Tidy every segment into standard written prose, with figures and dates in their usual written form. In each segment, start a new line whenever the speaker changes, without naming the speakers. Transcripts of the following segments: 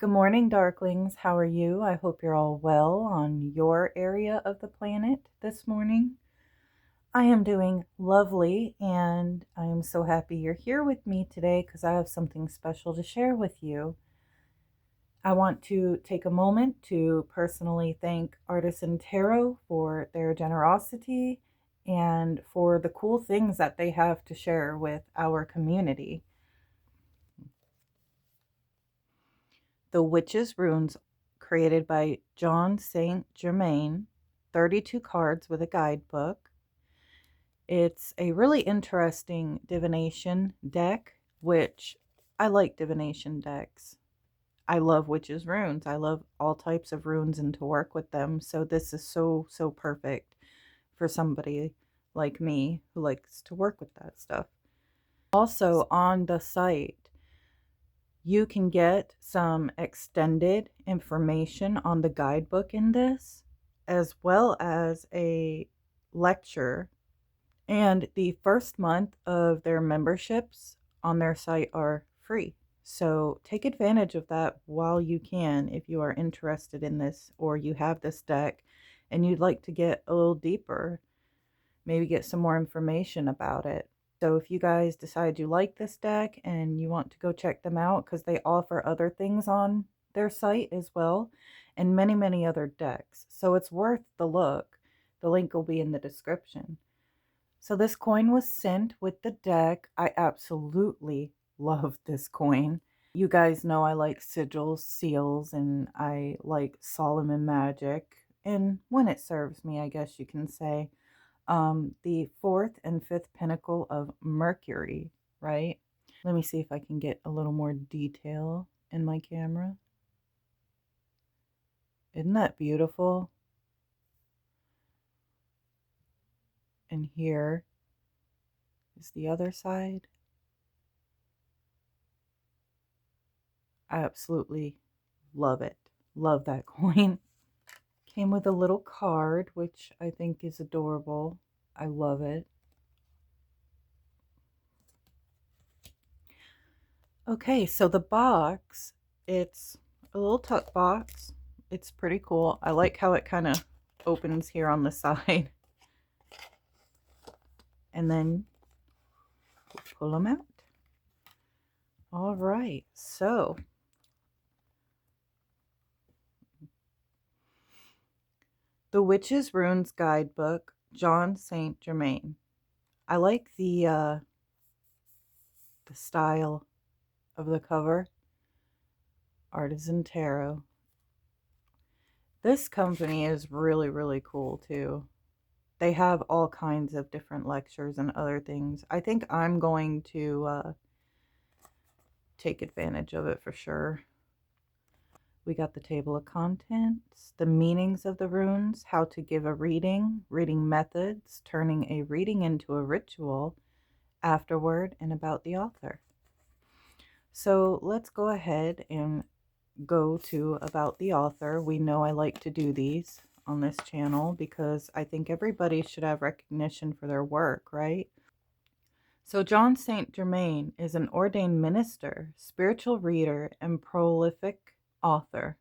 Good morning, Darklings. How are you? I hope you're all well on your area of the planet this morning. I am doing lovely, and I am so happy you're here with me today because I have something special to share with you. I want to take a moment to personally thank Artisan Tarot for their generosity and for the cool things that they have to share with our community. The Witch's Runes, created by John St. Germain, 32 cards with a guidebook. It's a really interesting divination deck, which I like divination decks. I love Witch's Runes. I love all types of runes and to work with them. So this is so perfect for somebody like me who likes to work with that stuff. Also on the site, you can get some extended information on the guidebook in this, as well as a lecture. And the first month of their memberships on their site are free. So take advantage of that while you can if you are interested in this or you have this deck and you'd like to get a little deeper, maybe get some more information about it. So if you guys decide you like this deck and you want to go check them out, because they offer other things on their site as well, and many other decks. So it's worth the look. The link will be in the description. So this coin was sent with the deck. I absolutely love this coin. You guys know I like sigils, seals, and I like Solomon magic. And when it serves me, I guess you can say. The fourth and fifth pinnacle of Mercury, right? Let me see if I can get a little more detail in my camera. Isn't that beautiful? And here is the other side. I absolutely love it. Love that coin. Came with a little card, which I think is adorable. I love it. Okay, so the box, it's a little tuck box. It's pretty cool. I like how it kind of opens here on the side. And then pull them out. All right, so The Witch's Runes Guidebook, John St. Germain. I like the style of the cover. Artisan Tarot. This company is really cool too. They have all kinds of different lectures and other things. I think I'm going to take advantage of it for sure. We got the table of contents, the meanings of the runes, how to give a reading, reading methods, turning a reading into a ritual, afterward, and about the author. So let's go ahead and go to about the author. We know I like to do these on this channel because I think everybody should have recognition for their work, right? So John St. Germain is an ordained minister, spiritual reader, and prolific author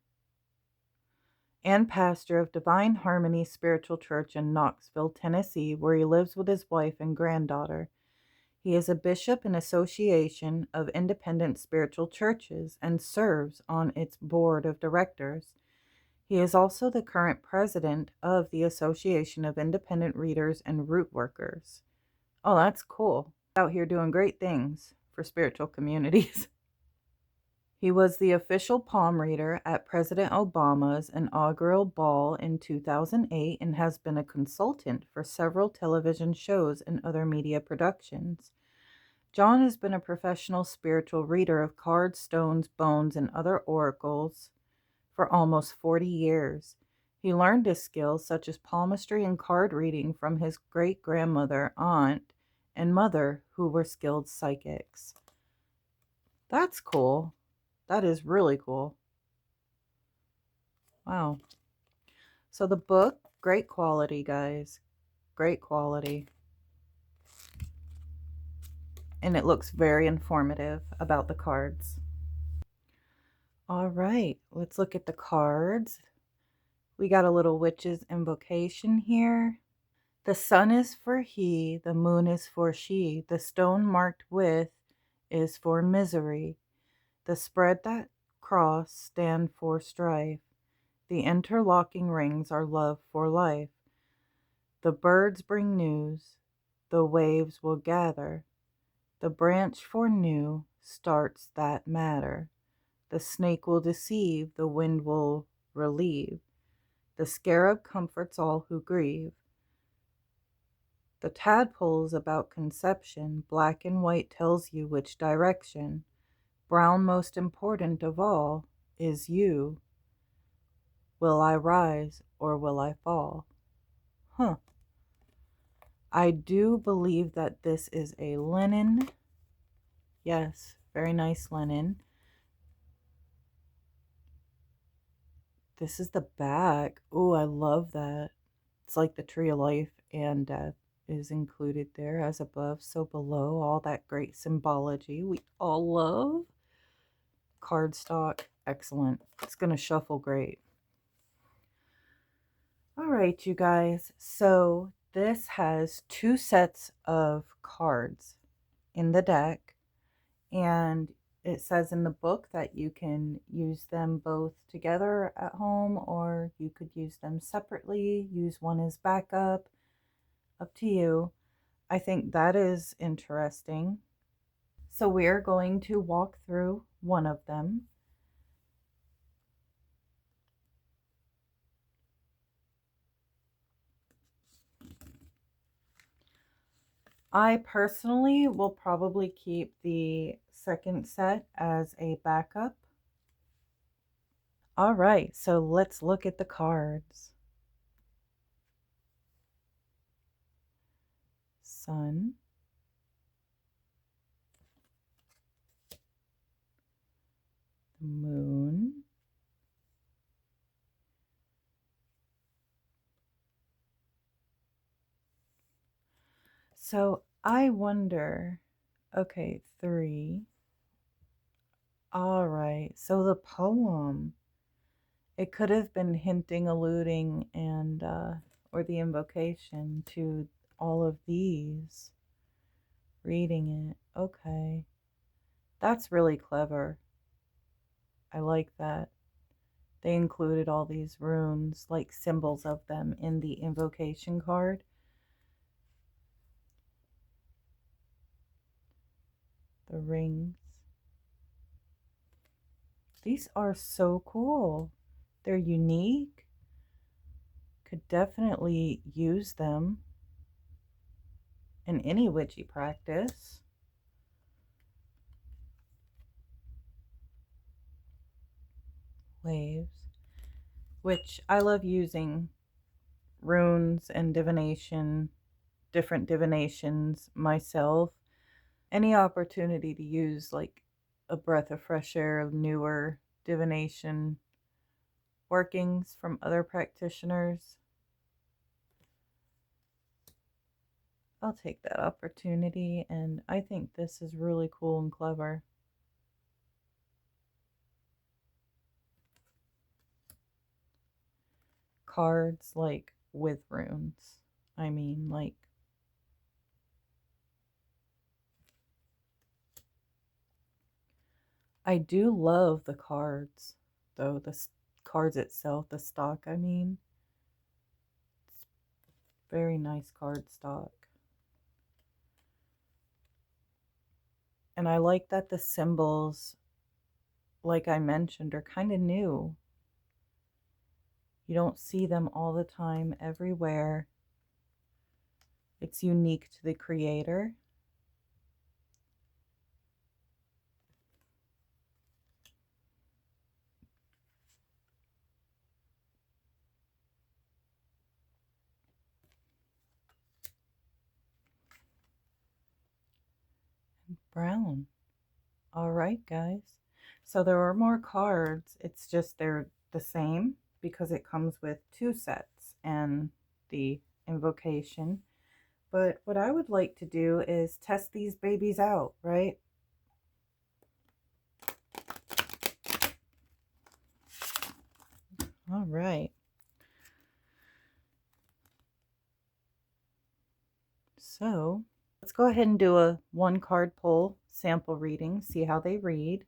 and pastor of Divine Harmony Spiritual Church in Knoxville, Tennessee, where he lives with his wife and granddaughter. He is a bishop in Association of Independent Spiritual Churches and serves on its board of directors. He is also the current president of the Association of Independent Readers and Root Workers. Oh, that's cool. Out here doing great things for spiritual communities. He was the official palm reader at President Obama's inaugural ball in 2008 and has been a consultant for several television shows and other media productions. John has been a professional spiritual reader of cards, stones, bones, and other oracles for almost 40 years. He learned his skills such as palmistry and card reading from his great-grandmother, aunt, and mother, who were skilled psychics. That's cool. That is really cool. Wow. So the book, great quality, guys. Great quality. And it looks very informative about the cards. All right, let's look at the cards. We got a little witch's invocation here. The sun is for he, the moon is for she, the stone marked with is for misery. The spread that cross stand for strife. The interlocking rings are love for life. The birds bring news, the waves will gather. The branch for new starts that matter. The snake will deceive, the wind will relieve. The scarab comforts all who grieve. The tadpole's about conception, black and white tells you which direction. Brown, most important of all, is you. Will I rise or will I fall? Huh. I do believe that this is a linen. Yes, very nice linen. This is the back. Oh, I love that. It's like the tree of life and death is included there, as above, so below. All that great symbology we all love. Cardstock, excellent. It's going to shuffle great. All right, you guys. So this has 2 sets of cards in the deck, and it says in the book that you can use them both together at home, or you could use them separately, use one as backup, up to you. I think that is interesting. So we are going to walk through one of them. I personally will probably keep the second set as a backup. All right, so let's look at the cards. Sun, the moon, so I wonder, okay, 3. All right, so the poem, it could have been hinting, alluding, and or the invocation to all of these. Reading it, okay, that's really clever. I like that. They included all these runes, like symbols of them, in the invocation card. The rings. These are so cool. They're unique. Could definitely use them in any witchy practice. Waves, which I love using runes and divination, different divinations myself. Any opportunity to use like a breath of fresh air, newer divination workings from other practitioners, I'll take that opportunity, and I think this is really cool and clever. Cards like with runes. I mean, like, I do love the cards, though, the cards itself, the stock, I mean. It's very nice card stock. And I like that the symbols, like I mentioned, are kind of new. You don't see them all the time everywhere. It's unique to the creator. Brown. All right, guys. So there are more cards. It's just they're the same because it comes with 2 sets and the invocation. But what I would like to do is test these babies out, right? All right. So let's go ahead and do a 1-card pull sample reading, see how they read.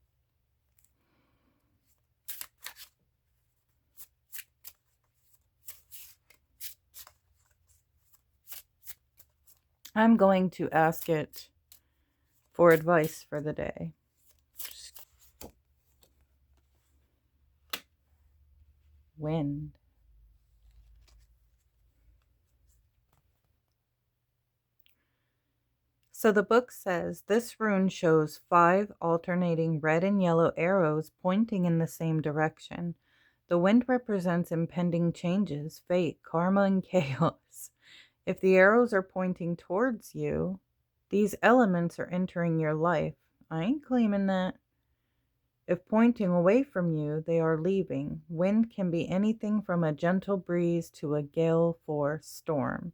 I'm going to ask it for advice for the day. Wind. So the book says this rune shows 5 alternating red and yellow arrows pointing in the same direction. The wind represents impending changes, fate, karma, and chaos. If the arrows are pointing towards you, these elements are entering your life. I ain't claiming that. If pointing away from you, they are leaving. Wind can be anything from a gentle breeze to a gale force storm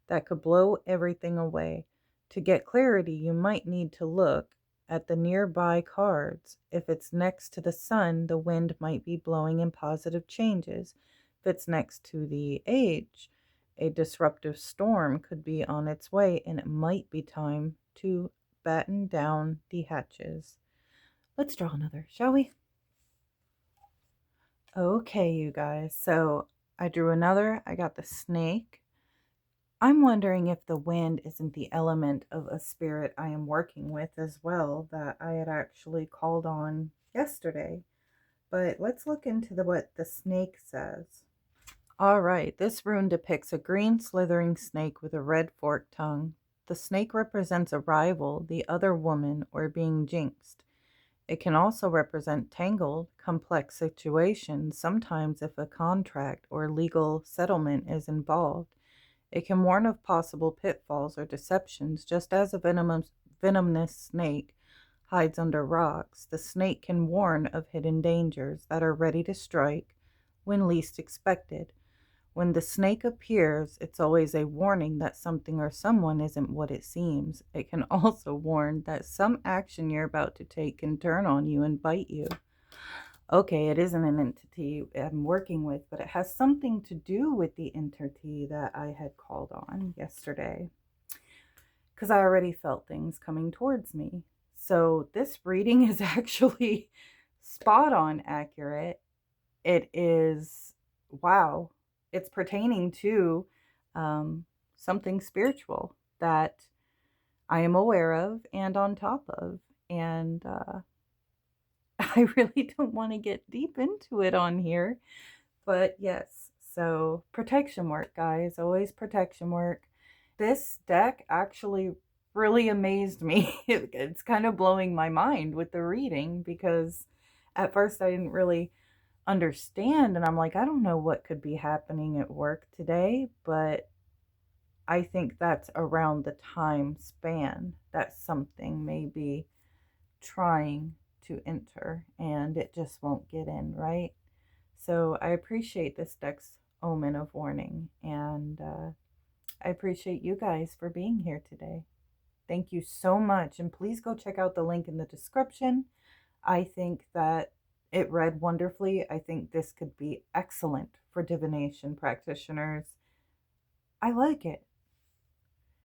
that could blow everything away. To get clarity, you might need to look at the nearby cards. If it's next to the sun, the wind might be blowing in positive changes. If it's next to the age, a disruptive storm could be on its way, and it might be time to batten down the hatches. Let's draw another, shall we? Okay, you guys. So I drew another. I got the snake. I'm wondering if the wind isn't the element of a spirit I am working with as well that I had actually called on yesterday. But let's look into what the snake says. All right, this rune depicts a green slithering snake with a red forked tongue. The snake represents a rival, the other woman, or being jinxed. It can also represent tangled, complex situations, sometimes if a contract or legal settlement is involved. It can warn of possible pitfalls or deceptions, just as a venomous snake hides under rocks. The snake can warn of hidden dangers that are ready to strike when least expected. When the snake appears, it's always a warning that something or someone isn't what it seems. It can also warn that some action you're about to take can turn on you and bite you. Okay, it isn't an entity I'm working with, but it has something to do with the entity that I had called on yesterday, because I already felt things coming towards me. So this reading is actually spot on accurate. It is, wow, it's pertaining to something spiritual that I am aware of and on top of. And I really don't want to get deep into it on here, but yes. So protection work, guys, always protection work. This deck actually really amazed me. It's kind of blowing my mind with the reading, because at first I didn't really understand, and I'm like, I don't know what could be happening at work today, but I think that's around the time span that something may be trying to enter and it just won't get in, right? So I appreciate this deck's omen of warning, and I appreciate you guys for being here today. Thank you so much, and please go check out the link in the description. I think that it read wonderfully. I think this could be excellent for divination practitioners. I like it.